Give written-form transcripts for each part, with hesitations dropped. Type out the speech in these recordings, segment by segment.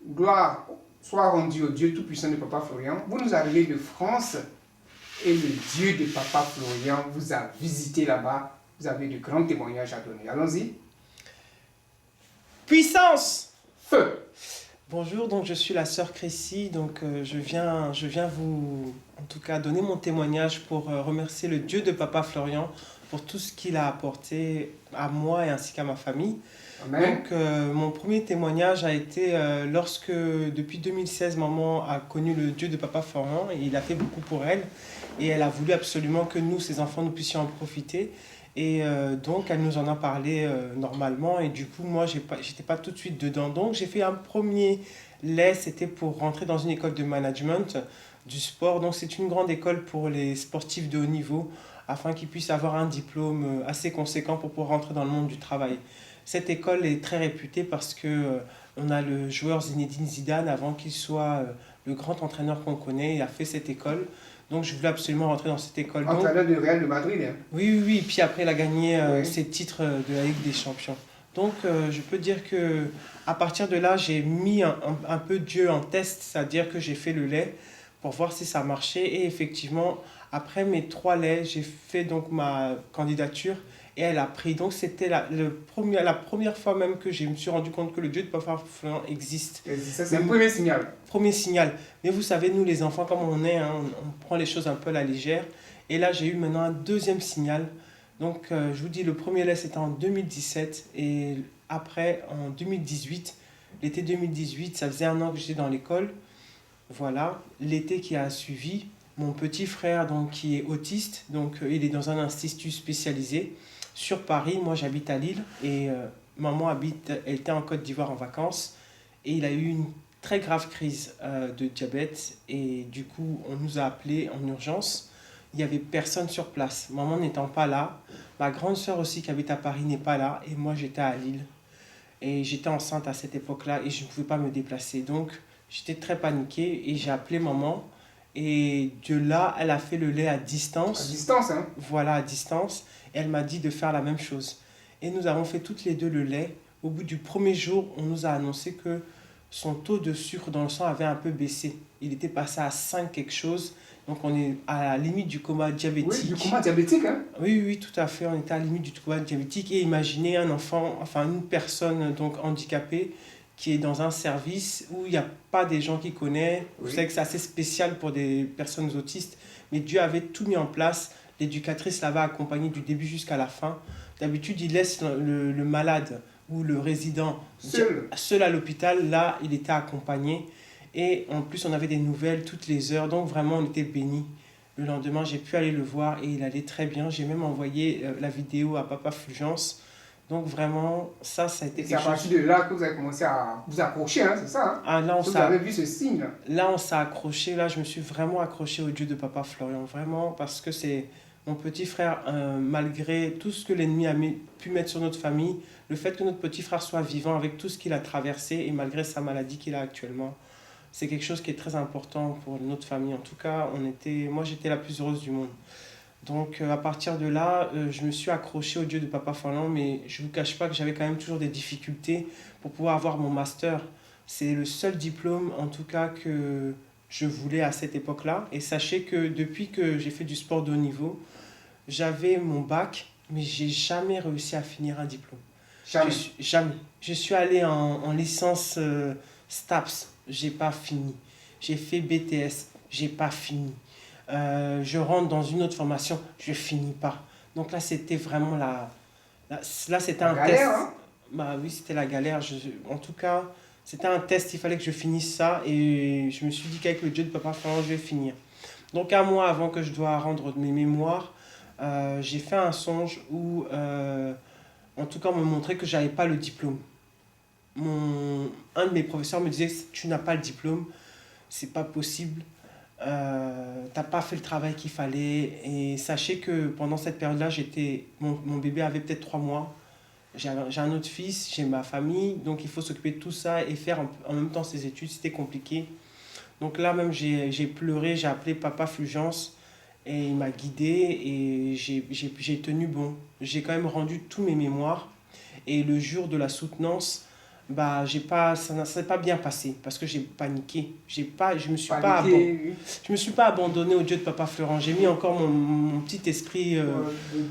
gloire soit rendue au Dieu Tout-Puissant de Papa Florian. Vous nous arrivez de France et le Dieu de Papa Florian vous a visité là-bas. Vous avez de grands témoignages à donner. Allons-y. Puissance! Feu! Bonjour, donc je suis la sœur Crécy, donc je viens vous, en tout cas, donner mon témoignage pour remercier le Dieu de Papa Florian pour tout ce qu'il a apporté à moi et ainsi qu'à ma famille. Amen. Donc mon premier témoignage a été lorsque, depuis 2016, maman a connu le Dieu de Papa Florian et il a fait beaucoup pour elle. Et elle a voulu absolument que nous, ses enfants, nous puissions en profiter. Et donc, elle nous en a parlé normalement. Et du coup, moi, j'étais pas tout de suite dedans. Donc, j'ai fait un premier lait. C'était pour rentrer dans une école de management du sport. Donc, c'est une grande école pour les sportifs de haut niveau afin qu'ils puissent avoir un diplôme assez conséquent pour pouvoir rentrer dans le monde du travail. Cette école est très réputée parce que on a le joueur Zinedine Zidane, avant qu'il soit le grand entraîneur qu'on connaît, il a fait cette école. Donc, je voulais absolument rentrer dans cette école. Entraîneur de Real de Madrid. Hein. Oui. Puis après, il a gagné Oui. ses titres de la Ligue des Champions. Donc, je peux dire que à partir de là, j'ai mis un peu Dieu en test, c'est-à-dire que j'ai fait le lait pour voir si ça marchait. Et effectivement, après mes 3 laits, j'ai fait donc ma candidature et elle a pris. Donc, c'était la première fois même que je me suis rendu compte que le Dieu de Papa Florian existe. Et ça, c'est un premier signal. Premier signal. Mais vous savez, nous les enfants, comme on est, hein, on prend les choses un peu à la légère. Et là, j'ai eu maintenant un deuxième signal. Donc, je vous dis, le premier lait, c'était en 2017. Et après, en 2018, l'été 2018, ça faisait 1 an que j'étais dans l'école. Voilà, l'été qui a suivi, mon petit frère, donc, qui est autiste, donc il est dans un institut spécialisé sur Paris. Moi, j'habite à Lille. Et maman elle était en Côte d'Ivoire en vacances. Et il a eu une très grave crise de diabète. Et du coup, on nous a appelés en urgence. Il n'y avait personne sur place. Maman n'étant pas là, ma grande sœur aussi qui habite à Paris n'est pas là, et moi j'étais à Lille. Et j'étais enceinte à cette époque-là et je ne pouvais pas me déplacer. Donc j'étais très paniquée et j'ai appelé maman. Et de là, elle a fait le lait à distance. À distance, hein. Voilà, à distance. Et elle m'a dit de faire la même chose. Et nous avons fait toutes les deux le lait. Au bout du premier jour, on nous a annoncé que son taux de sucre dans le sang avait un peu baissé. Il était passé à 5 quelque chose. Donc on est à la limite du coma diabétique. Oui, du coma diabétique, hein. Oui, tout à fait. On était à la limite du coma diabétique. Et imaginez un enfant, enfin une personne donc handicapée qui est dans un service où il n'y a pas des gens qui connaissent. Oui. Vous savez que c'est assez spécial pour des personnes autistes. Mais Dieu avait tout mis en place. L'éducatrice l'avait accompagné du début jusqu'à la fin. D'habitude, il laisse le malade ou le résident seul à l'hôpital. Là, il était accompagné. Et en plus, on avait des nouvelles toutes les heures. Donc, vraiment, on était bénis. Le lendemain, j'ai pu aller le voir et il allait très bien. J'ai même envoyé la vidéo à Papa Fulgence. Donc, vraiment, ça a été quelque chose. C'est à partir de là que vous avez commencé à vous accrocher, hein, c'est ça, hein? Ah, là, vous avez vu ce signe. Là, on s'est accroché. Là, je me suis vraiment accroché au Dieu de Papa Florian. Vraiment, parce que c'est mon petit frère, malgré tout ce que l'ennemi a pu mettre sur notre famille, le fait que notre petit frère soit vivant avec tout ce qu'il a traversé et malgré sa maladie qu'il a actuellement, c'est quelque chose qui est très important pour notre famille. En tout cas, moi, j'étais la plus heureuse du monde. Donc, à partir de là, je me suis accroché au Dieu de Papa Florian, mais je ne vous cache pas que j'avais quand même toujours des difficultés pour pouvoir avoir mon master. C'est le seul diplôme, en tout cas, que je voulais à cette époque-là. Et sachez que depuis que j'ai fait du sport de haut niveau, j'avais mon bac, mais je n'ai jamais réussi à finir un diplôme. Jamais. Jamais. Je suis allé en licence STAPS, j'ai pas fini. J'ai fait BTS, j'ai pas fini. Je rentre dans une autre formation, je finis pas. Donc là, c'était vraiment là, c'était un galère, test. Hein? Bah oui, c'était la galère. En tout cas, c'était un test, il fallait que je finisse ça. Et je me suis dit qu'avec le Dieu de Papa Florian, je vais finir. Donc un mois avant que je dois rendre mes mémoires, j'ai fait un songe où, en tout cas, on me montrait que j'avais pas le diplôme. Un de mes professeurs me disait, tu n'as pas le diplôme, c'est pas possible, t'as pas fait le travail qu'il fallait. Et sachez que pendant cette période-là, mon bébé avait peut-être 3 mois. J'ai un autre fils, j'ai ma famille, donc il faut s'occuper de tout ça et faire en même temps ses études, c'était compliqué. Donc là même, j'ai pleuré, j'ai appelé Papa Fulgence et il m'a guidé et j'ai tenu bon. J'ai quand même rendu tous mes mémoires et le jour de la soutenance, bah, ça ne s'est pas bien passé parce que j'ai paniqué. Je me suis Paniquer, je me suis pas abandonné au Dieu de Papa Florent. J'ai mis encore mon petit esprit, le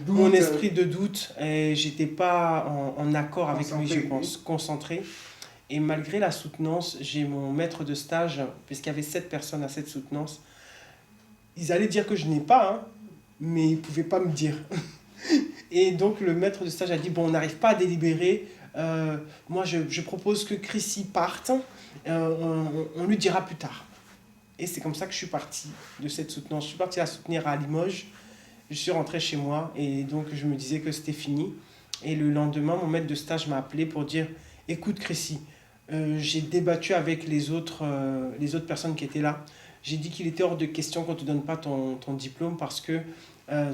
mon doute, esprit de doute et j'étais pas en accord avec lui, je concentré, pense, concentré. Et malgré la soutenance, j'ai mon maître de stage, puisqu'il y avait 7 personnes à cette soutenance. Ils allaient dire que je n'ai pas, hein, mais ils ne pouvaient pas me dire. Et donc le maître de stage a dit, bon, on n'arrive pas à délibérer. Moi, je propose que Chrissy parte. On lui dira plus tard. Et c'est comme ça que je suis parti de cette soutenance. Je suis parti la soutenir à Limoges. Je suis rentré chez moi et donc je me disais que c'était fini. Et le lendemain, mon maître de stage m'a appelé pour dire, écoute Chrissy, j'ai débattu avec les autres personnes qui étaient là. J'ai dit qu'il était hors de question qu'on ne te donne pas ton diplôme parce que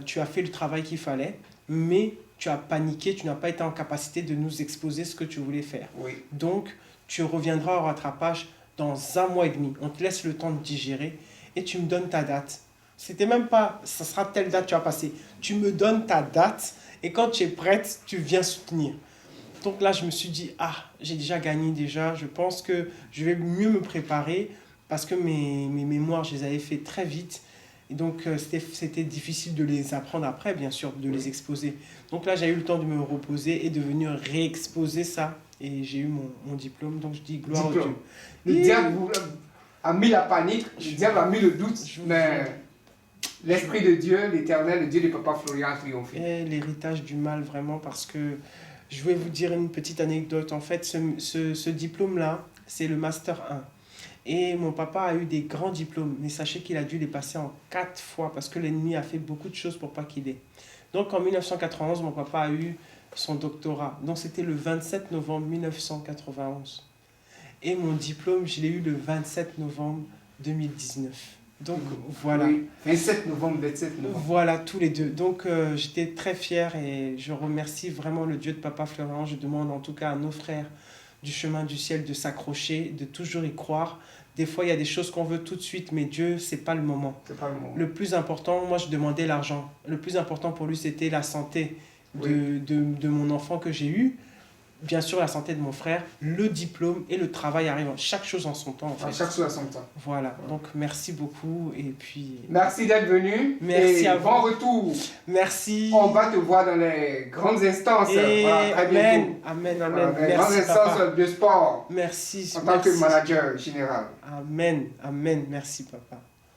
tu as fait le travail qu'il fallait, mais tu as paniqué, tu n'as pas été en capacité de nous exposer ce que tu voulais faire. oui. Donc, tu reviendras au rattrapage dans 1 mois et demi. On te laisse le temps de digérer et tu me donnes ta date. C'était même pas, ça sera telle date tu vas passer. Tu me donnes ta date et quand tu es prête, tu viens soutenir. Donc là, je me suis dit, ah, j'ai déjà gagné déjà. Je pense que je vais mieux me préparer parce que mes mémoires, je les avais fait très vite. Et donc, c'était difficile de les apprendre après, bien sûr, de les exposer. Donc là, j'ai eu le temps de me reposer et de venir réexposer ça. Et j'ai eu mon diplôme. Donc, je dis gloire Diplôme. au Dieu. Le diable a mis la panique, le diable a mis le doute, mais l'Esprit de Dieu, l'Éternel, le Dieu de Papa Florian a triomphé. Et l'héritage du mal, vraiment, parce que je vais vous dire une petite anecdote. En fait, ce diplôme-là, c'est le Master 1. Et mon papa a eu des grands diplômes, mais sachez qu'il a dû les passer en 4 fois parce que l'ennemi a fait beaucoup de choses pour pas qu'il ait. Donc en 1991, mon papa a eu son doctorat. Donc c'était le 27 novembre 1991. Et mon diplôme, je l'ai eu le 27 novembre 2019. Donc voilà. Oui, 27 novembre, 27 novembre. Voilà, tous les deux. Donc j'étais très fier et je remercie vraiment le Dieu de Papa Florent. Je demande en tout cas à nos frères du chemin du ciel de s'accrocher, de toujours y croire. Des fois, il y a des choses qu'on veut tout de suite, mais Dieu, c'est pas le moment. C'est pas le moment. Le plus important, moi, je demandais l'argent. Le plus important pour lui, c'était la santé de mon enfant que j'ai eu. Bien sûr, la santé de mon frère, le diplôme et le travail arrivent. Chaque chose en son temps, en fait. Chaque chose à son temps. Voilà. Donc, merci beaucoup. Et puis... Merci d'être venu. Merci et à vous. Bon retour. Merci. On va te voir dans les grandes instances. Et Voilà, très amen. bientôt. Amen, amen. Voilà, dans les Merci, grandes papa. instances de sport. Merci. En tant que manager général. Amen, amen. Merci, papa.